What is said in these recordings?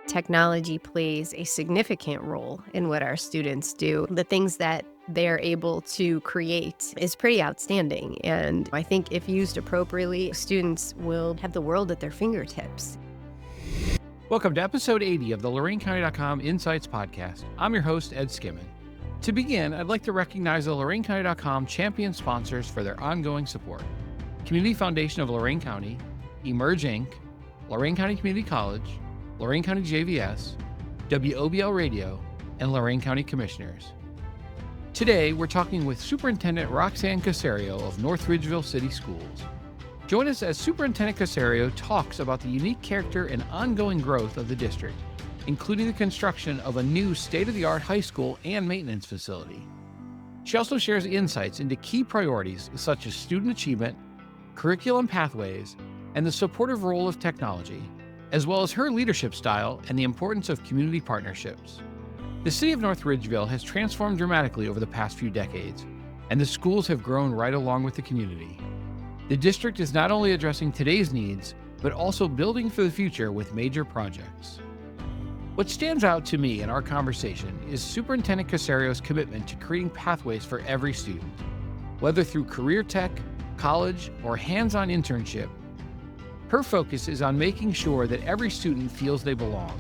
Technology plays a significant role in what our students do. The things that they're able to create is pretty outstanding. And I think if used appropriately, students will have the world at their fingertips. Welcome to episode 80 of the LoraineCounty.com Insights Podcast. I'm your host, Ed Skimmon. To begin, I'd like to recognize the LoraineCounty.com champion sponsors for their ongoing support: Community Foundation of Lorain County, Emerge Inc., Lorain County Community College, Lorain County JVS, WOBL Radio, and Lorain County Commissioners. Today, we're talking with Superintendent Roxann Caserio of North Ridgeville City Schools. Join us as Superintendent Caserio talks about the unique character and ongoing growth of the district, including the construction of a new state-of-the-art high school and maintenance facility. She also shares insights into key priorities such as student achievement, curriculum pathways, and the supportive role of technology, as well as her leadership style and the importance of community partnerships. The city of North Ridgeville has transformed dramatically over the past few decades, and the schools have grown right along with the community. The district is not only addressing today's needs, but also building for the future with major projects. What stands out to me in our conversation is Superintendent Caserio's commitment to creating pathways for every student. Whether through career tech, college, or hands-on internship, her focus is on making sure that every student feels they belong.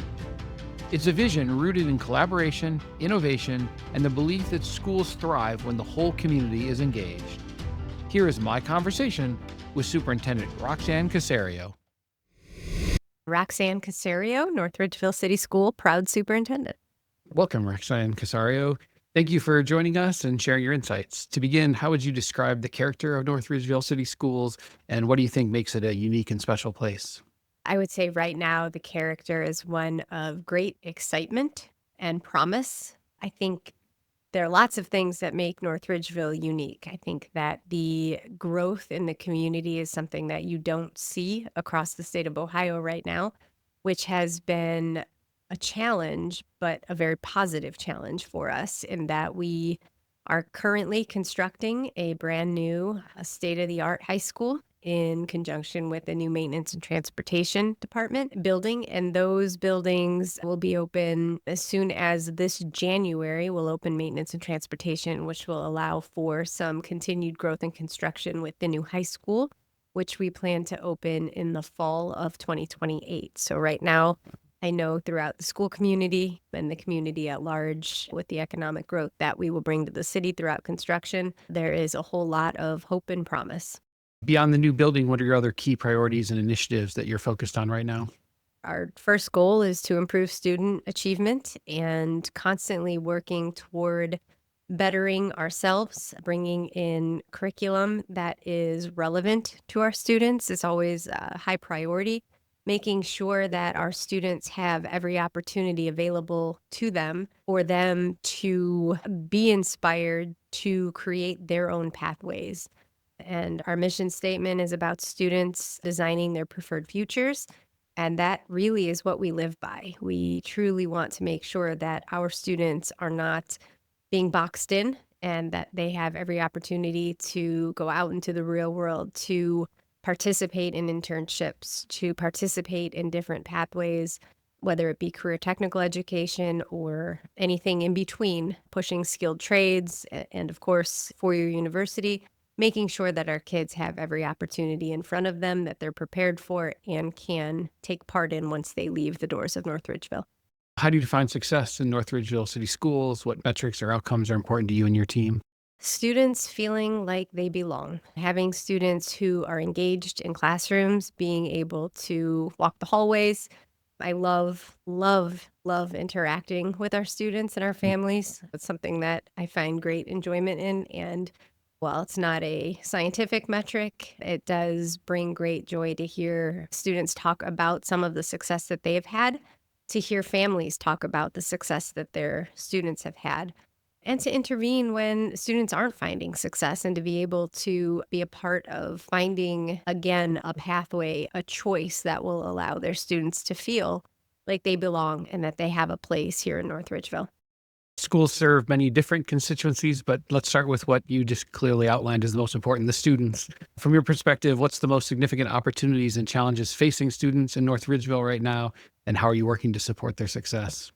It's a vision rooted in collaboration, innovation, and the belief that schools thrive when the whole community is engaged. Here is my conversation with Superintendent Roxann Caserio. Roxann Caserio, North Ridgeville City School, proud superintendent. Welcome, Roxann Caserio. Thank you for joining us and sharing your insights. To begin, how would you describe the character of North Ridgeville City Schools, and what do you think makes it a unique and special place? I would say right now the character is one of great excitement and promise. I think there are lots of things that make North Ridgeville unique. I think that the growth in the community is something that you don't see across the state of Ohio right now, which has been a challenge, but a very positive challenge for us in that we are currently constructing a brand new state-of-the-art high school in conjunction with the new maintenance and transportation department building. And those buildings will be open as soon as this January. We'll open maintenance and transportation, which will allow for some continued growth and construction with the new high school, which we plan to open in the fall of 2028. So right now, I know throughout the school community and the community at large, with the economic growth that we will bring to the city throughout construction, there is a whole lot of hope and promise. Beyond the new building, what are your other key priorities and initiatives that you're focused on right now? Our first goal is to improve student achievement and constantly working toward bettering ourselves. Bringing in curriculum that is relevant to our students is always a high priority. Making sure that our students have every opportunity available to them for them to be inspired to create their own pathways. And our mission statement is about students designing their preferred futures. And that really is what we live by. We truly want to make sure that our students are not being boxed in and that they have every opportunity to go out into the real world, to participate in internships, to participate in different pathways, whether it be career technical education or anything in between, pushing skilled trades, and of course, four-year university, making sure that our kids have every opportunity in front of them that they're prepared for and can take part in once they leave the doors of North Ridgeville. How do you define success in North Ridgeville City Schools? What metrics or outcomes are important to you and your team? Students feeling like they belong, having students who are engaged in classrooms, being able to walk the hallways. I love interacting with our students and our families. It's something that I find great enjoyment in. And while it's not a scientific metric, it does bring great joy to hear students talk about some of the success that they have had, to hear families talk about the success that their students have had, and to intervene when students aren't finding success, and to be able to be a part of finding, again, a pathway, a choice that will allow their students to feel like they belong and that they have a place here in North Ridgeville. Schools serve many different constituencies, but let's start with what you just clearly outlined as the most important, the students. From your perspective, what's the most significant opportunities and challenges facing students in North Ridgeville right now, and how are you working to support their success?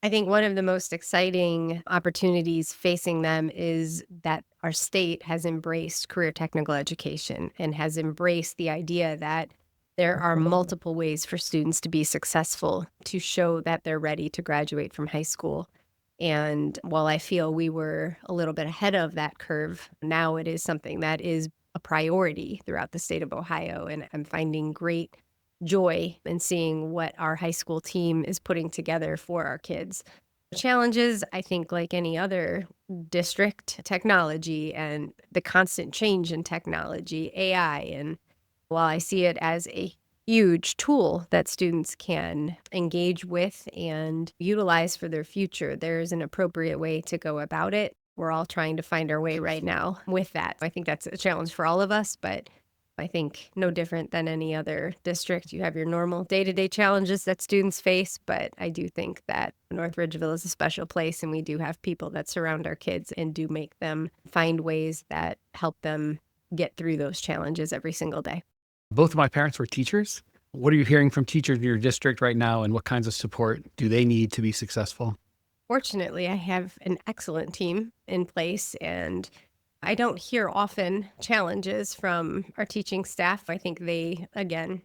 I think one of the most exciting opportunities facing them is that our state has embraced career technical education and has embraced the idea that there are multiple ways for students to be successful to show that they're ready to graduate from high school. And while I feel we were a little bit ahead of that curve, now it is something that is a priority throughout the state of Ohio. And I'm finding great joy in seeing what our high school team is putting together for our kids. Challenges, I think, like any other district, technology and the constant change in technology, AI. And while I see it as a huge tool that students can engage with and utilize for their future, there's an appropriate way to go about it. We're all trying to find our way right now with that. I think that's a challenge for all of us, but I think no different than any other district. You have your normal day-to-day challenges that students face, but I do think that North Ridgeville is a special place, and we do have people that surround our kids and do make them find ways that help them get through those challenges every single day. Both of my parents were teachers. What are you hearing from teachers in your district right now, and what kinds of support do they need to be successful? Fortunately, I have an excellent team in place, and I don't hear often challenges from our teaching staff. I think they, again,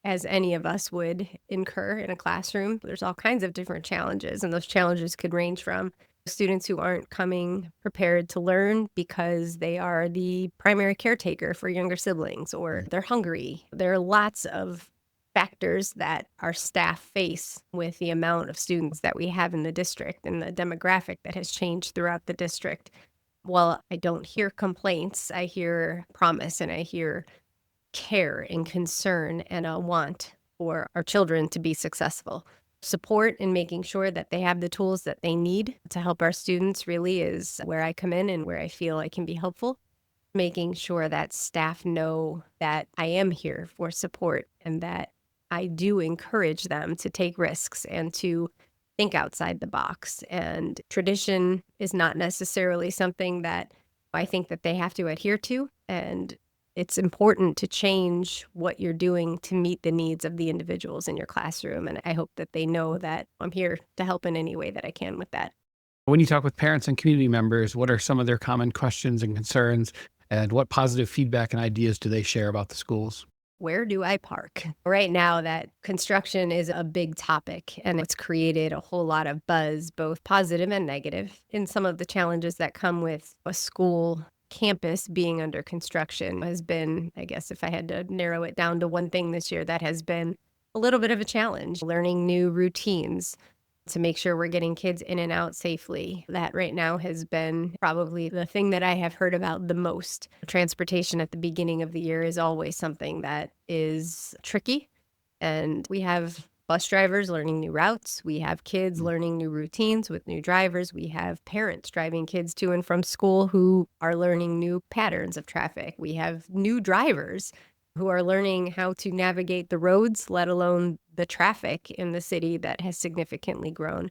as any of us would incur in a classroom, there's all kinds of different challenges, and those challenges could range from students who aren't coming prepared to learn because they are the primary caretaker for younger siblings or they're hungry. There are lots of factors that our staff face with the amount of students that we have in the district and the demographic that has changed throughout the district. While I don't hear complaints, I hear promise and I hear care and concern and a want for our children to be successful. Support and making sure that they have the tools that they need to help our students really is where I come in and where I feel I can be helpful. Making sure that staff know that I am here for support and that I do encourage them to take risks and to think outside the box. And tradition is not necessarily something that I think that they have to adhere to. And it's important to change what you're doing to meet the needs of the individuals in your classroom. And I hope that they know that I'm here to help in any way that I can with that. When you talk with parents and community members, what are some of their common questions and concerns, and what positive feedback and ideas do they share about the schools? Where do I park? Right now, that construction is a big topic, and it's created a whole lot of buzz, both positive and negative, in some of the challenges that come with a school campus being under construction has been, I guess, if I had to narrow it down to one thing this year, that has been a little bit of a challenge. Learning new routines to make sure we're getting kids in and out safely. That right now has been probably the thing that I have heard about the most. Transportation at the beginning of the year is always something that is tricky. And we have bus drivers learning new routes. We have kids learning new routines with new drivers. We have parents driving kids to and from school who are learning new patterns of traffic. We have new drivers who are learning how to navigate the roads, let alone the traffic in the city that has significantly grown.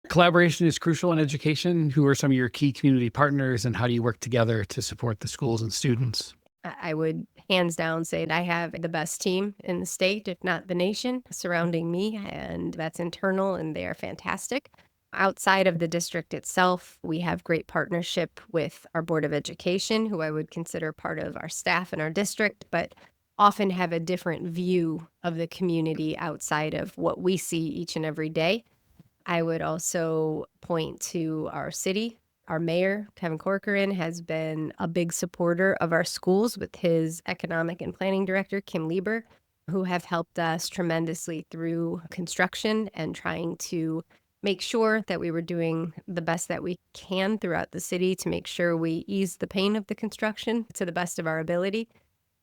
Collaboration is crucial in education. Who are some of your key community partners, and how do you work together to support the schools and students? I would hands down say that I have the best team in the state, if not the nation, surrounding me, and that's internal, and they are fantastic. Outside of the district itself, we have great partnership with our Board of Education, who I would consider part of our staff in our district, but often have a different view of the community outside of what we see each and every day. I would also point to our city. Our mayor, Kevin Corcoran, has been a big supporter of our schools with his economic and planning director, Kim Lieber, who have helped us tremendously through construction and trying to make sure that we were doing the best that we can throughout the city to make sure we ease the pain of the construction to the best of our ability.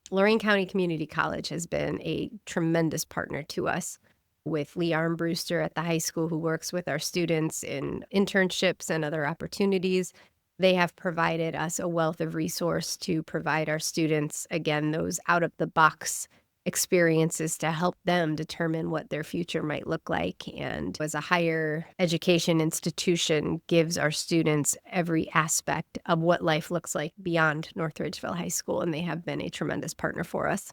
Lorain County Community College has been a tremendous partner to us, with Lee Armbruster at the high school, who works with our students in internships and other opportunities. They have provided us a wealth of resource to provide our students, again, those out of the box experiences to help them determine what their future might look like. And as a higher education institution, gives our students every aspect of what life looks like beyond North Ridgeville High School. And they have been a tremendous partner for us.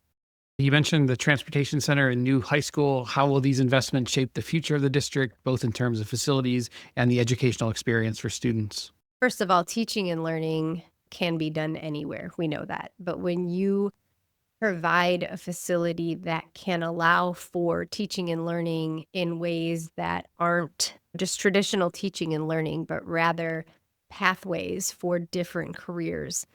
You mentioned the transportation center and new high school. How will these investments shape the future of the district, both in terms of facilities and the educational experience for students? First of all, teaching and learning can be done anywhere. We know that. But when you provide a facility that can allow for teaching and learning in ways that aren't just traditional teaching and learning, but rather pathways for different careers,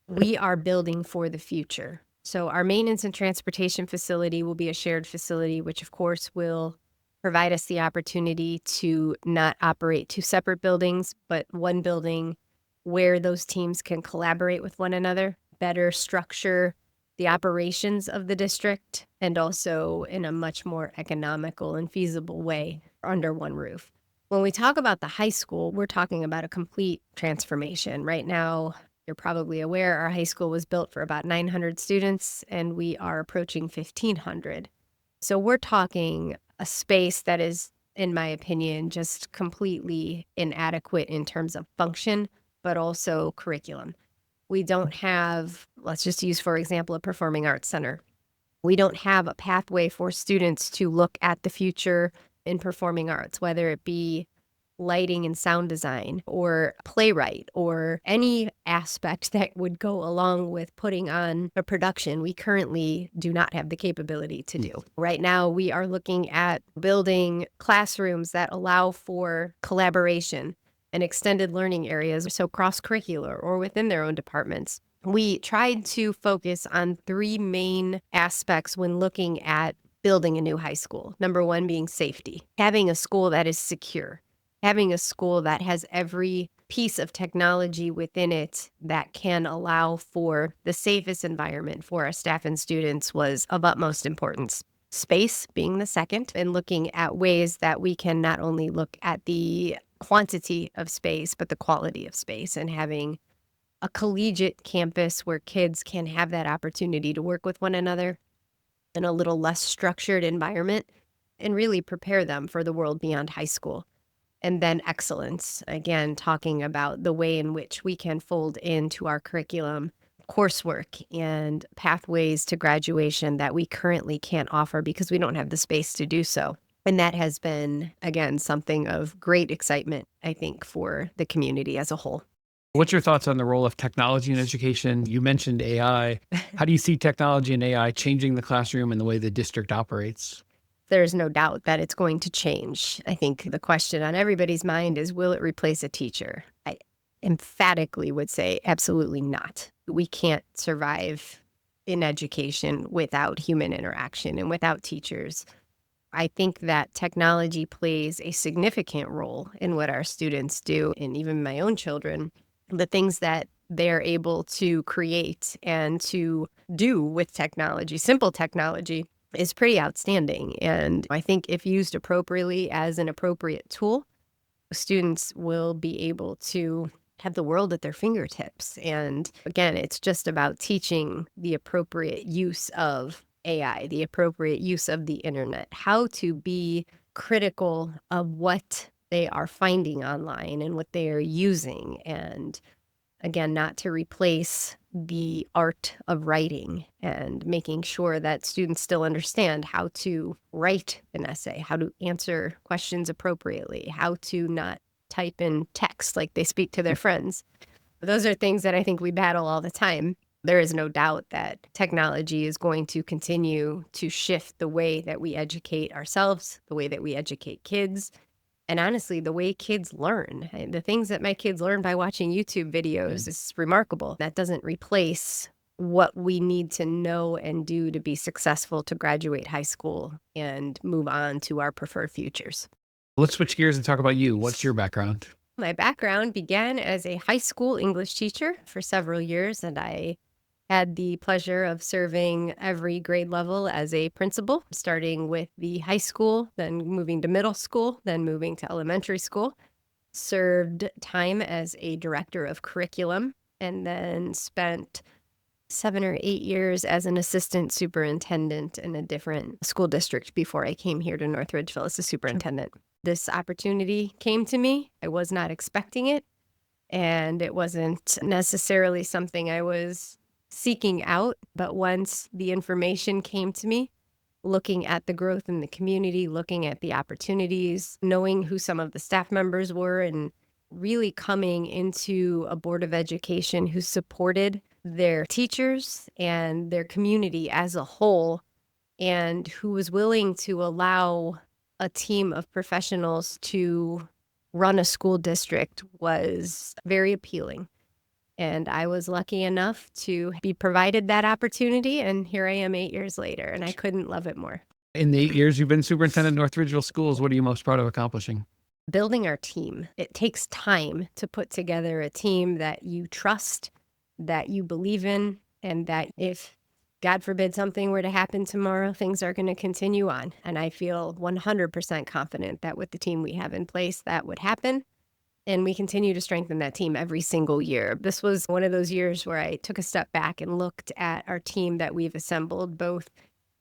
we are building for the future. So our maintenance and transportation facility will be a shared facility, which of course will provide us the opportunity to not operate two separate buildings, but one building where those teams can collaborate with one another, better structure the operations of the district, and also in a much more economical and feasible way under one roof. When we talk about the high school, we're talking about a complete transformation. Right now, you're probably aware our high school was built for about 900 students, and we are approaching 1,500. So we're talking a space that is, in my opinion, just completely inadequate in terms of function, but also curriculum. We don't have, let's just use, for example, a performing arts center. We don't have a pathway for students to look at the future in performing arts, whether it be lighting and sound design or playwright or any aspect that would go along with putting on a production. We currently do not have the capability to do. Right now, we are looking at building classrooms that allow for collaboration and extended learning areas, so cross-curricular or within their own departments. We tried to focus on three main aspects when looking at building a new high school. Number one being safety, having a school that is secure, having a school that has every piece of technology within it that can allow for the safest environment for our staff and students was of utmost importance. Space being the second, and looking at ways that we can not only look at the quantity of space, but the quality of space, and having a collegiate campus where kids can have that opportunity to work with one another in a little less structured environment and really prepare them for the world beyond high school. And then excellence, again, talking about the way in which we can fold into our curriculum coursework and pathways to graduation that we currently can't offer because we don't have the space to do so. And that has been, again, something of great excitement, I think, for the community as a whole. What's your thoughts on the role of technology in education? You mentioned AI. How do you see technology and AI changing the classroom and the way the district operates? There's no doubt that it's going to change. I think the question on everybody's mind is, will it replace a teacher? I emphatically would say absolutely not. We can't survive in education without human interaction and without teachers. I think that technology plays a significant role in what our students do, and even my own children, the things that they're able to create and to do with technology, simple technology, is pretty outstanding. And I think if used appropriately as an appropriate tool, students will be able to have the world at their fingertips. And again, it's just about teaching the appropriate use of AI, the appropriate use of the internet, how to be critical of what they are finding online and what they are using. And again, not to replace the art of writing and making sure that students still understand how to write an essay, how to answer questions appropriately, how to not type in text like they speak to their friends. Those are things that I think we battle all the time. There is no doubt that technology is going to continue to shift the way that we educate ourselves, the way that we educate kids, and honestly, the way kids learn. The things that my kids learn by watching YouTube videos is remarkable. That doesn't replace what we need to know and do to be successful to graduate high school and move on to our preferred futures. Let's switch gears and talk about you. What's your background? My background began as a high school English teacher for several years, and I had the pleasure of serving every grade level as a principal, starting with the high school, then moving to middle school, then moving to elementary school. Served time as a director of curriculum, and then spent 7 or 8 years as an assistant superintendent in a different school district before I came here to North Ridgeville as a superintendent. This opportunity came to me. I was not expecting it, and it wasn't necessarily something I was seeking out, but once the information came to me, looking at the growth in the community, looking at the opportunities, knowing who some of the staff members were, and really coming into a Board of Education who supported their teachers and their community as a whole, and who was willing to allow a team of professionals to run a school district was very appealing. And I was lucky enough to be provided that opportunity, and here I am 8 years later, and I couldn't love it more. In the 8 years you've been superintendent of North Ridgeville Schools, what are you most proud of accomplishing? Building our team. It takes time to put together a team that you trust, that you believe in, and that if, God forbid, something were to happen tomorrow, things are going to continue on. And I feel 100% confident that with the team we have in place, that would happen. And we continue to strengthen that team every single year. This was one of those years where I took a step back and looked at our team that we've assembled, both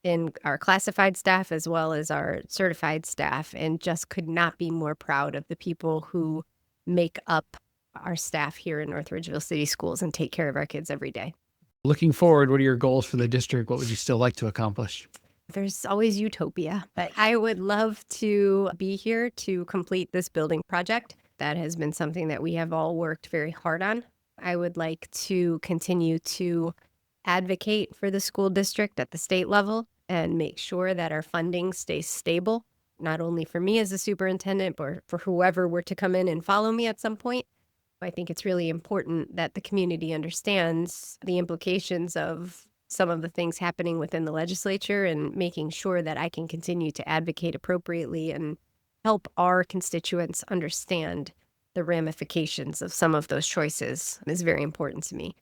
in our classified staff as well as our certified staff, and just could not be more proud of the people who make up our staff here in North Ridgeville City Schools and take care of our kids every day. Looking forward, what are your goals for the district? What would you still like to accomplish? There's always utopia, but I would love to be here to complete this building project. That has been something that we have all worked very hard on. I would like to continue to advocate for the school district at the state level and make sure that our funding stays stable, not only for me as a superintendent, but for whoever were to come in and follow me at some point. I think it's really important that the community understands the implications of some of the things happening within the legislature, and making sure that I can continue to advocate appropriately and help our constituents understand the ramifications of some of those choices is very important to me.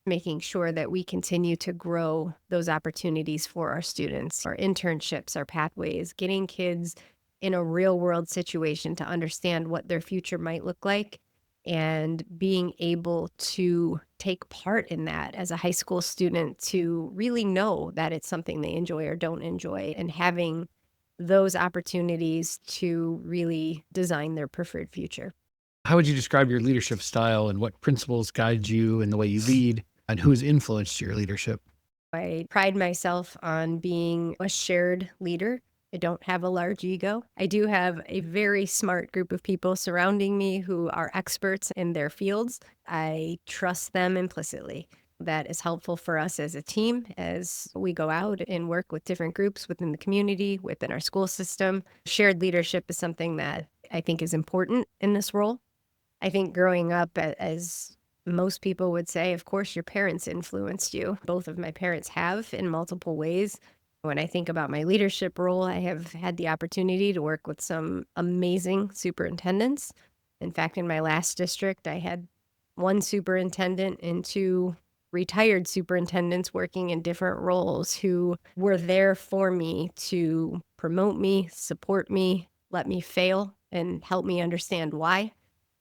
Making sure that we continue to grow those opportunities for our students, our internships, our pathways, getting kids in a real world situation to understand what their future might look like, and being able to take part in that as a high school student, to really know that it's something they enjoy or don't enjoy, and having those opportunities to really design their preferred future. How would you describe your leadership style, and what principles guide you in the way you lead, and who has influenced your leadership? I pride myself on being a shared leader. I don't have a large ego. I do have a very smart group of people surrounding me who are experts in their fields. I trust them implicitly. That is helpful for us as a team as we go out and work with different groups within the community, within our school system. Shared leadership is something that I think is important in this role. I think growing up, as most people would say, of course, your parents influenced you. Both of my parents have in multiple ways. When I think about my leadership role, I have had the opportunity to work with some amazing superintendents. In fact, in my last district, I had one superintendent and two retired superintendents working in different roles who were there for me to promote me, support me, let me fail, and help me understand why.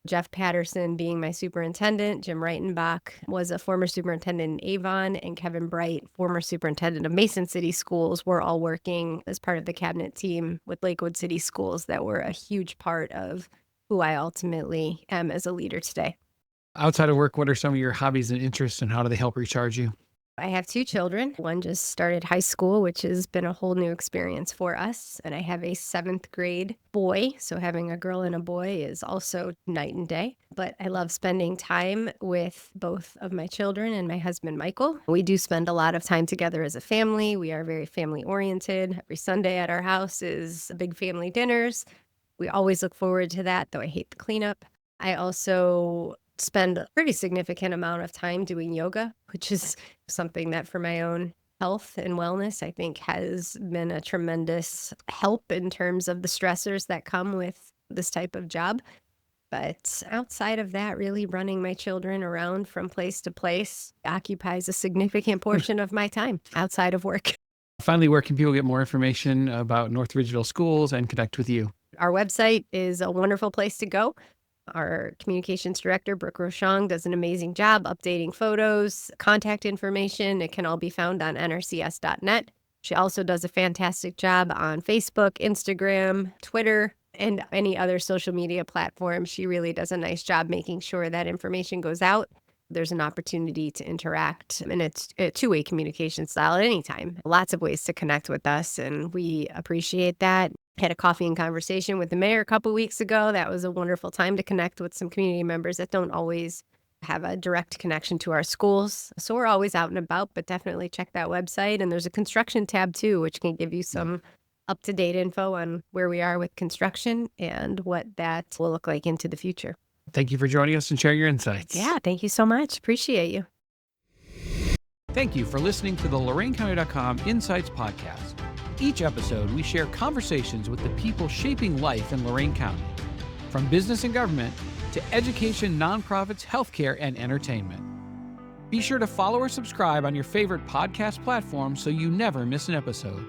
Jeff Patterson being my superintendent, Jim Reitenbach was a former superintendent in Avon, and Kevin Bright, former superintendent of Mason City Schools, were all working as part of the cabinet team with Lakewood City Schools that were a huge part of who I ultimately am as a leader today. Outside of work, what are some of your hobbies and interests, and how do they help recharge you? I have two children. One just started high school, which has been a whole new experience for us. And I have a 7th grade boy. So having a girl and a boy is also night and day. But I love spending time with both of my children and my husband, Michael. We do spend a lot of time together as a family. We are very family oriented. Every Sunday at our house is big family dinners. We always look forward to that, though I hate the cleanup. I also spend a pretty significant amount of time doing yoga, which is something that for my own health and wellness, I think has been a tremendous help in terms of the stressors that come with this type of job. But outside of that, really running my children around from place to place occupies a significant portion of my time outside of work. Finally, where can people get more information about North Ridgeville Schools and connect with you? Our website is a wonderful place to go. Our communications director, Brooke Rochang, does an amazing job updating photos, contact information. It can all be found on nrcs.net. She also does a fantastic job on Facebook, Instagram, Twitter, and any other social media platform. She really does a nice job making sure that information goes out. There's an opportunity to interact, and it's a two-way communication style at any time. Lots of ways to connect with us, and we appreciate that. Had a coffee and conversation with the mayor a couple weeks ago. That was a wonderful time to connect with some community members that don't always have a direct connection to our schools. So we're always out and about, but definitely check that website. And there's a construction tab too, which can give you some up-to-date info on where we are with construction and what that will look like into the future. Thank you for joining us and sharing your insights. Yeah, thank you so much. Appreciate you. Thank you for listening to the LoraineCounty.com Insights Podcast. Each episode, we share conversations with the people shaping life in Lorain County, from business and government to education, nonprofits, healthcare, and entertainment. Be sure to follow or subscribe on your favorite podcast platform so you never miss an episode.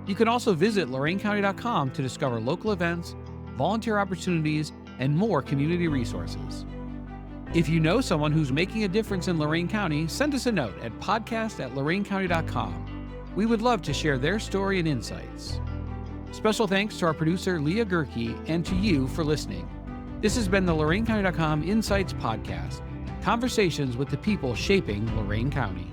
You can also visit LoraineCounty.com to discover local events, volunteer opportunities, and more community resources. If you know someone who's making a difference in Lorain County, send us a note at podcast@LoraineCounty.com. We would love to share their story and insights. Special thanks to our producer, Leah Gerke, and to you for listening. This has been the LoraineCounty.com Insights Podcast, conversations with the people shaping Lorain County.